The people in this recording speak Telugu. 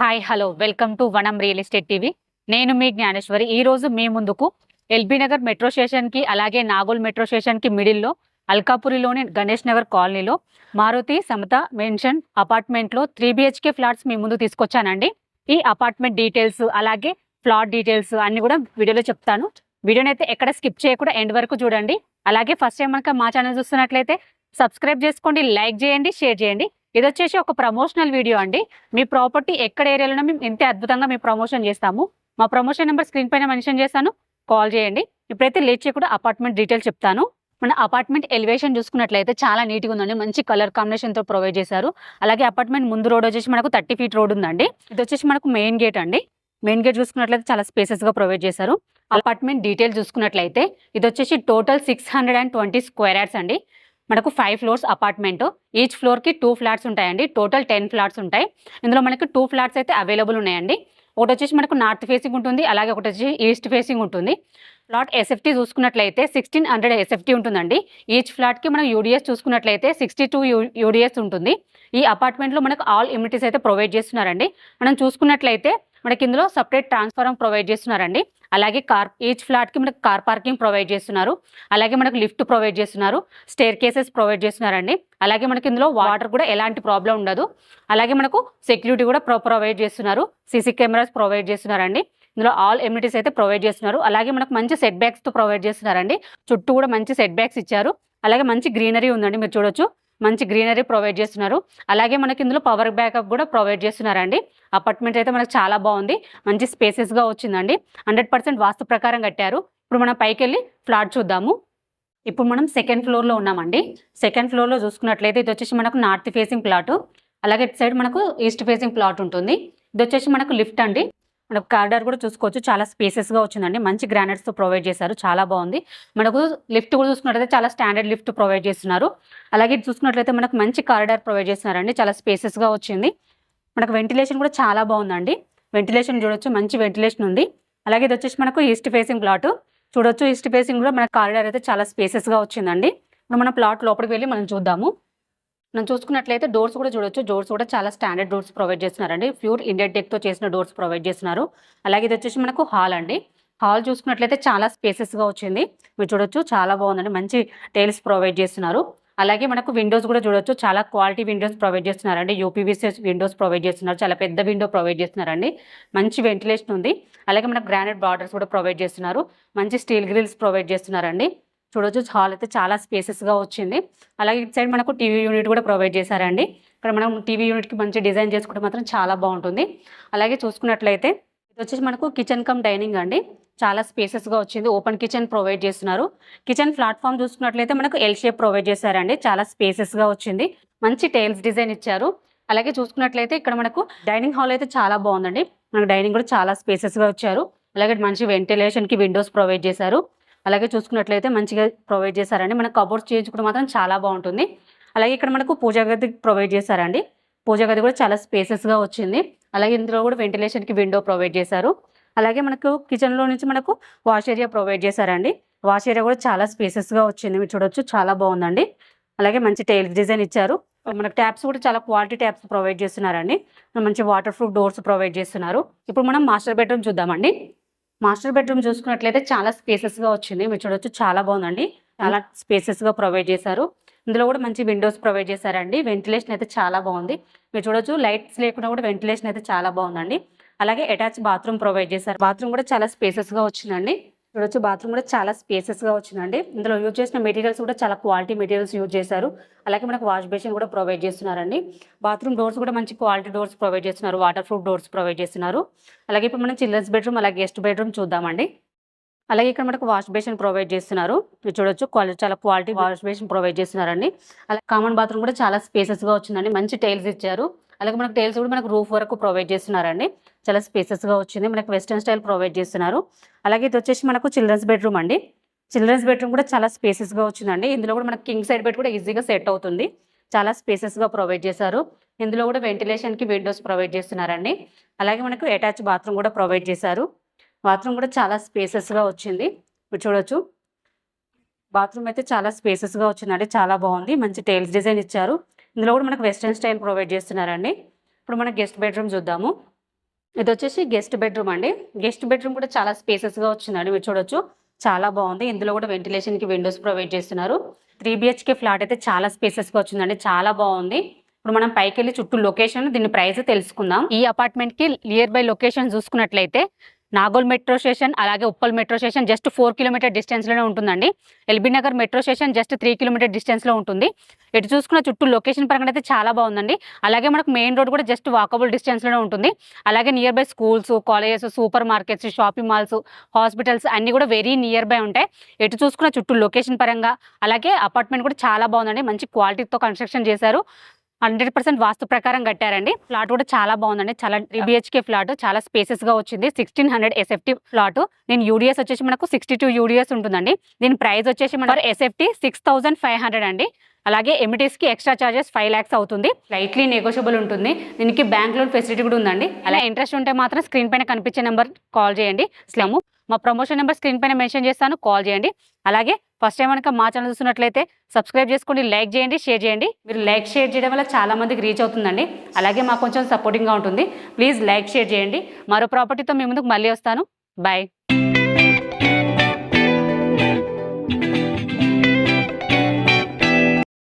హాయ్ హలో వెల్కమ్ టు వనం రియల్ ఎస్టేట్ టీవీ. నేను మీ జ్ఞానేశ్వరి. ఈ రోజు మీ ముందుకు ఎల్బీ నగర్ మెట్రో స్టేషన్కి అలాగే నాగోల్ మెట్రో స్టేషన్కి మిడిల్లో అల్కాపురిలోని గణేష్ నగర్ కాలనీలో మారుతి సమత మెన్షన్ అపార్ట్మెంట్లో 3 BHK ఫ్లాట్స్ మీ ముందు తీసుకొచ్చానండి. ఈ అపార్ట్మెంట్ డీటెయిల్స్ అలాగే ఫ్లాట్ డీటెయిల్స్ అన్ని కూడా వీడియోలో చెప్తాను. వీడియోని అయితే ఎక్కడ స్కిప్ చేయకుండా ఎండ్ వరకు చూడండి. అలాగే ఫస్ట్ టైం కనుక మా ఛానల్ చూస్తున్నట్లయితే సబ్స్క్రైబ్ చేసుకోండి, లైక్ చేయండి, షేర్ చేయండి. ఇది వచ్చేసి ఒక ప్రమోషనల్ వీడియో అండి. మీ ప్రాపర్టీ ఎక్కడ ఏరియాలో మేము ఇంతే అద్భుతంగా మేము ప్రమోషన్ చేస్తాము. మా ప్రమోషన్ నెంబర్ స్క్రీన్ పైన మెన్షన్ చేస్తాను, కాల్ చేయండి. ఇప్పుడైతే లేట్ చేయకుండా అపార్ట్మెంట్ డీటెయిల్స్ చెప్తాను. మన అపార్ట్మెంట్ ఎలివేషన్ చూసుకున్నట్లయితే చాలా నీట్గా ఉందండి. మంచి కలర్ కాంబినేషన్తో ప్రొవైడ్ చేశారు. అలాగే అపార్ట్మెంట్ ముందు రోడ్ వచ్చేసి మనకు 30 feet రోడ్ ఉందండి. ఇది వచ్చేసి మనకు మెయిన్ గేట్ అండి. మెయిన్ గేట్ చూసుకున్నట్లయితే చాలా స్పేసెస్గా ప్రొవైడ్ చేశారు. అపార్ట్మెంట్ డీటెయిల్స్ చూసుకున్నట్లయితే ఇది వచ్చేసి టోటల్ 620 square yards అండి. మనకు 5 floors అపార్ట్మెంట్. ఈచ్ ఫ్లోర్కి 2 flats ఉంటాయండి. టోటల్ 10 flats ఉంటాయి. ఇందులో మనకు 2 flats అయితే అవైలబుల్ ఉన్నాయండి. ఒకటి వచ్చేసి మనకు నార్త్ ఫేసింగ్ ఉంటుంది, అలాగే ఒకటి వచ్చి ఈస్ట్ ఫేసింగ్ ఉంటుంది. ఫ్లాట్ ఎస్ఎఫ్టీ చూసుకున్నట్లయితే 1600 ఎస్ఎఫ్టీ ఉంటుందండి. ఈచ్ ఫ్లాట్కి మనం యూడిఎస్ చూసుకున్నట్లయితే 62 యూడిఎస్ ఉంటుంది. ఈ అపార్ట్మెంట్లో మనకు ఆల్ ఇమ్యూనిటీస్ అయితే ప్రొవైడ్ చేస్తున్నారండి. మనం చూసుకున్నట్లయితే మనకి ఇందులో సపరేట్ ట్రాన్స్ఫార్మర్ ప్రొవైడ్ చేస్తున్నారండి. అలాగే ఈచ్ ఫ్లాట్కి మనకు కార్ పార్కింగ్ ప్రొవైడ్ చేస్తున్నారు. అలాగే మనకు లిఫ్ట్ ప్రొవైడ్ చేస్తున్నారు, స్టేర్ కేసెస్ ప్రొవైడ్ చేస్తున్నారండి. అలాగే మనకి ఇందులో వాటర్ కూడా ఎలాంటి ప్రాబ్లం ఉండదు. అలాగే మనకు సెక్యూరిటీ కూడా ప్రొవైడ్ చేస్తున్నారు, సీసీ కెమెరాస్ ప్రొవైడ్ చేస్తున్నారండి. ఇందులో ఆల్ ఎమ్యూనిటీస్ అయితే ప్రొవైడ్ చేస్తున్నారు. అలాగే మనకు మంచి సెట్ బ్యాక్స్తో ప్రొవైడ్ చేస్తున్నారండి. చుట్టూ కూడా మంచి సెట్ బ్యాక్స్ ఇచ్చారు. అలాగే మంచి గ్రీనరీ ఉందండి, మీరు చూడొచ్చు. మంచి గ్రీనరీ ప్రొవైడ్ చేస్తున్నారు. అలాగే మనకి ఇందులో పవర్ బ్యాకప్ కూడా ప్రొవైడ్ చేస్తున్నారండి. అపార్ట్మెంట్ అయితే మనకు చాలా బాగుంది, మంచి స్పేసెస్గా వచ్చిందండి. 100% వాస్తు ప్రకారం కట్టారు. ఇప్పుడు మనం పైకి వెళ్ళి ఫ్లాట్ చూద్దాము. ఇప్పుడు మనం సెకండ్ ఫ్లోర్లో ఉన్నామండి. సెకండ్ ఫ్లోర్లో చూసుకున్నట్లయితే ఇది వచ్చేసి మనకు నార్త్ ఫేసింగ్ ప్లాట్. అలాగే ఇటు సైడ్ మనకు ఈస్ట్ ఫేసింగ్ ప్లాట్ ఉంటుంది. ఇది వచ్చేసి మనకు లిఫ్ట్ అండి. మనకు కారిడార్ కూడా చూసుకోవచ్చు, చాలా స్పేసెస్గా వచ్చిందండి. మంచి గ్రానైట్స్తో ప్రొవైడ్ చేశారు, చాలా బాగుంది. మనకు లిఫ్ట్ కూడా చూసుకున్నట్లయితే చాలా స్టాండర్డ్ లిఫ్ట్ ప్రొవైడ్ చేస్తున్నారు. అలాగే చూసుకున్నట్లయితే మనకు మంచి కారిడార్ ప్రొవైడ్ చేస్తున్నారండి, చాలా స్పేసెస్గా వచ్చింది. మనకు వెంటిలేషన్ కూడా చాలా బాగుందండి. వెంటిలేషన్ చూడొచ్చు, మంచి వెంటిలేషన్ ఉంది. అలాగే ఇది వచ్చేసి మనకు ఈస్ట్ ఫేసింగ్ ప్లాట్ చూడొచ్చు. ఈస్ట్ ఫేసింగ్ కూడా మనకు కారిడార్ అయితే చాలా స్పేసెస్గా వచ్చిందండి. ఇప్పుడు మన ప్లాట్ లోపలికి వెళ్ళి మనం చూద్దాము. మనం చూసుకున్నట్లయితే డోర్స్ కూడా చూడొచ్చు. డోర్స్ కూడా చాలా స్టాండర్డ్ డోర్స్ ప్రొవైడ్ చేస్తున్నారండి. ప్యూర్ ఇండియన్ టెక్తో చేసిన డోర్స్ ప్రొవైడ్ చేస్తున్నారు. అలాగే ఇది వచ్చేసి మనకు హాల్ అండి. హాల్ చూసుకున్నట్లయితే చాలా స్పేసెస్గా వచ్చింది, మీరు చూడొచ్చు. చాలా బాగుందండి, మంచి టైల్స్ ప్రొవైడ్ చేస్తున్నారు. అలాగే మనకు విండోస్ కూడా చూడొచ్చు, చాలా క్వాలిటీ విండోస్ ప్రొవైడ్ చేస్తున్నారండి. యూపీవీసీ విండోస్ ప్రొవైడ్ చేస్తున్నారు, చాలా పెద్ద విండో ప్రొవైడ్ చేస్తున్నారండి. మంచి వెంటిలేషన్ ఉంది. అలాగే మనకు గ్రానైట్ బార్డర్స్ కూడా ప్రొవైడ్ చేస్తున్నారు. మంచి స్టీల్ గ్రిల్స్ ప్రొవైడ్ చేస్తున్నారండి. చూడొచ్చు, హాల్ అయితే చాలా స్పేసెస్గా వచ్చింది. అలాగే ఇటు సైడ్ మనకు టీవీ యూనిట్ కూడా ప్రొవైడ్ చేశారండి. ఇక్కడ మనం టీవీ యూనిట్కి మంచి డిజైన్ చేసుకుంటే మాత్రం చాలా బాగుంటుంది. అలాగే చూసుకున్నట్లయితే ఇది వచ్చేసి మనకు కిచెన్ కమ్ డైనింగ్ అండి. చాలా స్పేసెస్గా వచ్చింది. ఓపెన్ కిచెన్ ప్రొవైడ్ చేస్తున్నారు. కిచెన్ ప్లాట్ఫామ్ చూసుకున్నట్లయితే మనకు ఎల్ షేప్ ప్రొవైడ్ చేశారండి. చాలా స్పేసెస్గా వచ్చింది. మంచి టైల్స్ డిజైన్ ఇచ్చారు. అలాగే చూసుకున్నట్లయితే ఇక్కడ మనకు డైనింగ్ హాల్ అయితే చాలా బాగుందండి. మనకు డైనింగ్ కూడా చాలా స్పేసెస్గా వచ్చారు. అలాగే మంచి వెంటిలేషన్కి విండోస్ ప్రొవైడ్ చేశారు. అలాగే చూసుకున్నట్లయితే మంచిగా ప్రొవైడ్ చేశారండి. మనకు కబోర్డ్స్ చేయించుకుంటే మాత్రం చాలా బాగుంటుంది. అలాగే ఇక్కడ మనకు పూజా గది ప్రొవైడ్ చేశారండి. పూజా గది కూడా చాలా స్పేసెస్గా వచ్చింది. అలాగే ఇందులో కూడా వెంటిలేషన్కి విండో ప్రొవైడ్ చేశారు. అలాగే మనకు కిచెన్లో నుంచి మనకు వాష్ ఏరియా ప్రొవైడ్ చేశారండి. వాష్ ఏరియా కూడా చాలా స్పేసెస్గా వచ్చింది, మీరు చూడొచ్చు. చాలా బాగుందండి. అలాగే మంచి టైల్స్ డిజైన్ ఇచ్చారు. మనకు ట్యాప్స్ కూడా చాలా క్వాలిటీ ట్యాప్స్ ప్రొవైడ్ చేస్తున్నారండి. మంచి వాటర్ ప్రూఫ్ డోర్స్ ప్రొవైడ్ చేస్తున్నారు. ఇప్పుడు మనం మాస్టర్ బెడ్రూమ్ చూద్దామండి. మాస్టర్ బెడ్రూమ్ చూసుకున్నట్లయితే చాలా స్పేసెస్గా వచ్చింది, మీరు చూడొచ్చు. చాలా బాగుందండి, చాలా స్పేసెస్గా ప్రొవైడ్ చేశారు. ఇందులో కూడా మంచి విండోస్ ప్రొవైడ్ చేశారండి. వెంటిలేషన్ అయితే చాలా బాగుంది, మీరు చూడొచ్చు. లైట్స్ లేకుండా కూడా వెంటిలేషన్ అయితే చాలా బాగుందండి. అలాగే అటాచ్ బాత్రూమ్ ప్రొవైడ్ చేశారు. బాత్రూమ్ కూడా చాలా స్పేసెస్గా వచ్చిందండి, చూడొచ్చు. బాత్రూమ్ కూడా చాలా స్పేసెస్గా వచ్చిందండి. ఇందులో యూజ్ చేసిన మెటీరియల్స్ కూడా చాలా క్వాలిటీ మెటీరియల్స్ యూజ్ చేశారు. అలాగే మనకు వాష్ బేసిన్ కూడా ప్రొవైడ్ చేస్తున్నారండి. బాత్రూమ్ డోర్స్ కూడా మంచి క్వాలిటీ డోర్స్ ప్రొవైడ్ చేస్తున్నారు. వాటర్ ప్రూఫ్ డోర్స్ ప్రొవైడ్ చేస్తున్నారు. అలాగే ఇప్పుడు మనం చిల్డ్రన్స్ బెడ్రూమ్ అలాగే గెస్ట్ బెడ్రూమ్ చూద్దామండి. అలాగే ఇక్కడ మనకు వాష్ బేసిన్ ప్రొవైడ్ చేస్తున్నారు, మీరు చూడొచ్చు. చాలా క్వాలిటీ వాష్ బేసిన్ ప్రొవైడ్ చేస్తున్నారండి. అలాగే కామన్ బాత్రూమ్ కూడా చాలా స్పేసెస్గా వచ్చిందండి. మంచి టైల్స్ ఇచ్చారు. అలాగే మనకు టైల్స్ కూడా మనకు రూఫ్ వరకు ప్రొవైడ్ చేస్తున్నారండి. చాలా స్పేసెస్గా వచ్చింది. మనకు వెస్టర్న్ స్టైల్ ప్రొవైడ్ చేస్తున్నారు. అలాగే ఇది వచ్చేసి మనకు చిల్డ్రన్స్ బెడ్రూమ్ అండి. చిల్డ్రన్స్ బెడ్రూమ్ కూడా చాలా స్పేసెస్గా వచ్చిందండి. ఇందులో కూడా మనకు కింగ్ సైడ్ బెడ్ కూడా ఈజీగా సెట్ అవుతుంది. చాలా స్పేసెస్గా ప్రొవైడ్ చేశారు. ఇందులో కూడా వెంటిలేషన్కి విండోస్ ప్రొవైడ్ చేస్తున్నారండి. అలాగే మనకు అటాచ్ బాత్రూమ్ కూడా ప్రొవైడ్ చేశారు. బాత్రూమ్ కూడా చాలా స్పేసెస్గా వచ్చింది, మీరు చూడొచ్చు. బాత్రూమ్ అయితే చాలా స్పేసెస్గా వచ్చిందండి, చాలా బాగుంది. మంచి టైల్స్ డిజైన్ ఇచ్చారు. ఇందులో కూడా మనకు వెస్టర్న్ స్టైల్ ప్రొవైడ్ చేస్తున్నారండి. ఇప్పుడు మనం గెస్ట్ బెడ్రూమ్ చూద్దాము. ఇది వచ్చేసి గెస్ట్ బెడ్రూమ్ అండి. గెస్ట్ బెడ్రూమ్ కూడా చాలా స్పేసెస్గా వచ్చిందండి. మీరు చూడొచ్చు చాలా బాగుంది. ఇందులో కూడా వెంటిలేషన్కి విండోస్ ప్రొవైడ్ చేస్తున్నారు. 3 BHK ఫ్లాట్ అయితే చాలా స్పేసెస్గా వచ్చిందండి. చాలా బాగుంది. ఇప్పుడు మనం పైకి వెళ్ళి చుట్టూ లొకేషన్ దీని ప్రైస్ తెలుసుకుందాం. ఈ అపార్ట్మెంట్ కి నియర్ బై లొకేషన్ చూసుకున్నట్లయితే నాగోల్ మెట్రో స్టేషన్ అలాగే Uppal metro station just 4 kilometre distance లోనే ఉంటుందండి. LB Nagar metro station just 3 kilometre distance లో ఉంటుంది. ఎటు చూసుకున్న చుట్టూ లొకేషన్ పరంగా అయితే చాలా బాగుందండి. అలాగే మనకు మెయిన్ రోడ్ కూడా జస్ట్ వాకబుల్ డిస్టెన్స్ లోనే ఉంటుంది. అలాగే near by schools, colleges, super markets, shopping malls, hospitals అన్ని కూడా వెరీ నియర్ బై ఉంటాయి. ఎటు చూసుకున్న చుట్టూ లొకేషన్ పరంగా అలాగే అపార్ట్మెంట్ కూడా చాలా బాగుందండి. మంచి క్వాలిటీతో కన్స్ట్రక్షన్ చేశారు. 100% వాస్తు ప్రకారం కట్టారండి. ఫ్లాట్ కూడా చాలా బాగుందండి. చాలా 3 BHK ఫ్లాట్ చాలా స్పేసెస్ గా వచ్చింది. 1600 SFT ఫ్లాట్. దీని యూడిఎస్ వచ్చేసి మనకు 62 యూడిఎస్ ఉంటుందండి. దీని ప్రైస్ వచ్చేసి మన SFT 6500 అండి. అలాగే ఎమిటీస్ కి ఎక్స్ట్రా చార్జెస్ 5 lakhs అవుతుంది. స్లైట్లీ నెగోషియబుల్ ఉంటుంది. దీనికి బ్యాంక్ లోన్ ఫెసిలిటీ కూడా ఉందండి. అలా ఇంట్రెస్ట్ ఉంటే మాత్రం స్క్రీన్ పైన కనిపించే నెంబర్ కాల్ చేయండి. స్లమ్ మా ప్రమోషన్ నెంబర్ స్క్రీన్ పైన మెన్షన్ చేస్తాను, కాల్ చేయండి. అలాగే ఫస్ట్ టైం కనుక మా ఛానల్ చూస్తున్నట్లయితే సబ్స్క్రైబ్ చేసుకోండి, లైక్ చేయండి, షేర్ చేయండి. మీరు లైక్ షేర్ చేయడం వల్ల చాలా మందికి రీచ్ అవుతుందండి. అలాగే మాకు కొంచెం సపోర్టింగ్గా ఉంటుంది. ప్లీజ్ లైక్ షేర్ చేయండి. మరో ప్రాపర్టీతో మీ ముందుకు మళ్ళీ వస్తాను. బాయ్.